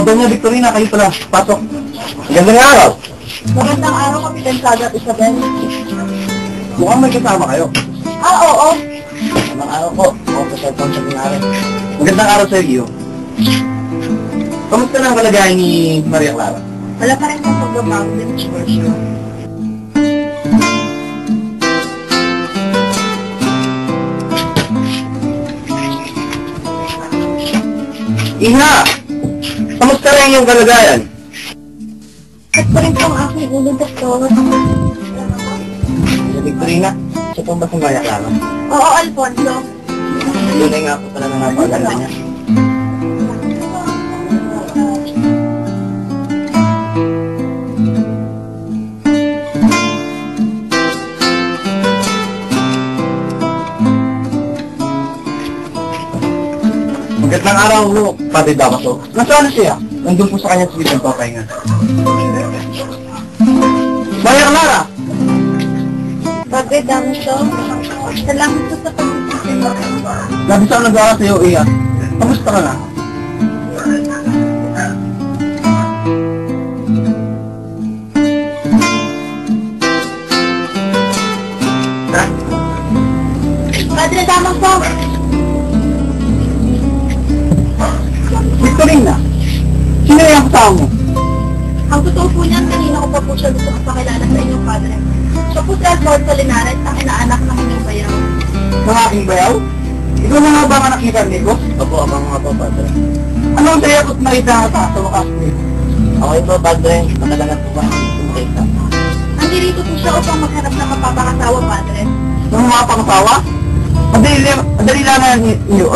Doña Victorina, kayo pala. Pasok. Magandang araw. Magandang araw, Kapitensada at Isabel. Mukhang may kasama kayo. Oo. Magandang araw po. Officer Ponsaminare. Magandang araw sa iyo. Kamusta na ang kalagayan ni Maria Clara? Wala pa rin ang pag-babago din sa version. Iha! Kamusta rin yung kalagayan? At pa rin po ang aking ulo, Doktor. Doña Victorina, siya po ba si Maria Clara? Oo, Alfonso. Doon nga po pala na napaganda niya. Magandang araw, Padre Damaso. Nasaan na siya? Nandun po sa kanyang suite ng papahinga. Maria Clara! Padre Damaso, salamat po sa pag-isip. Labis ako nag-aaral sa iyo, Iya. Kamusta ka na? Padre Damaso! Victorina, sino yung kasama mo? Ang totoo po niyan, kanina ko pa po siya gusto magpakilala sa inyong padre. Siya po si Alfonso Linares, ang inaanak ng inyong bayaw. Ng aking bayaw? Ikaw na nga ba ang anak ni Carlitos? Opo, abang nga po, Padre. Ano ang saya ko't nakita ka sa wakas ni? Okay po, Padre. Matalangan po ba ang makita? Nandito po siya upang maghanap ng mapapakasawa, padre. Ng mga pangasawa? Madali lang na ninyo.